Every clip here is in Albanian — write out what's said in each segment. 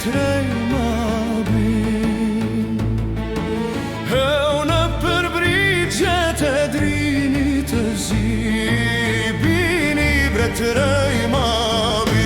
trej ma bin. Në përbrigjet e drinit të zi, bini bre trej ma bini.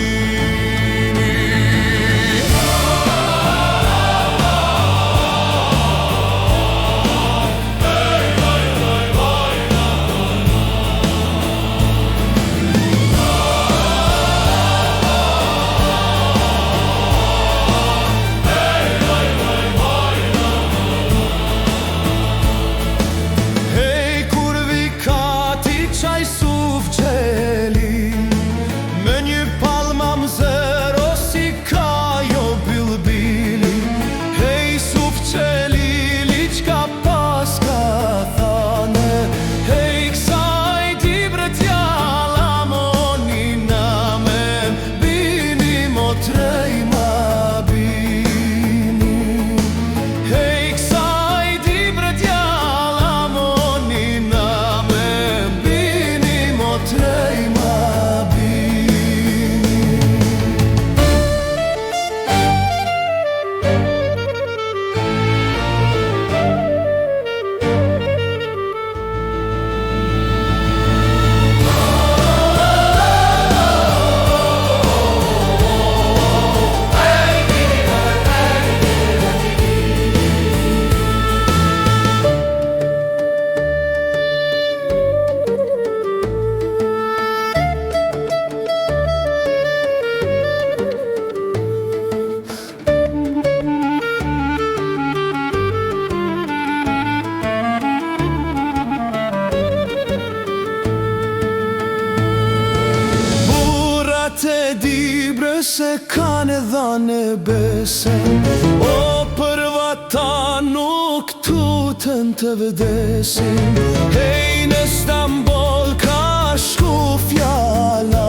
Te di bre se kanë dhane besen, o përva ta nuk tutën të vdesin. Hej në Stambol ka shku fjala,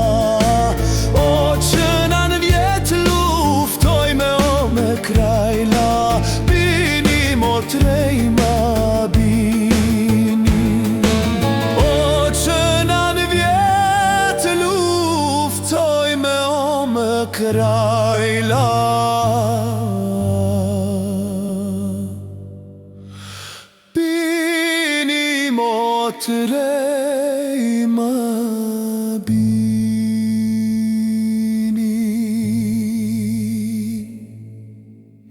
o që nën vjet luftoj me o me krajla, bini mo trej ma bini. O që nën vjet luftoj me o me krajla, bini mo trej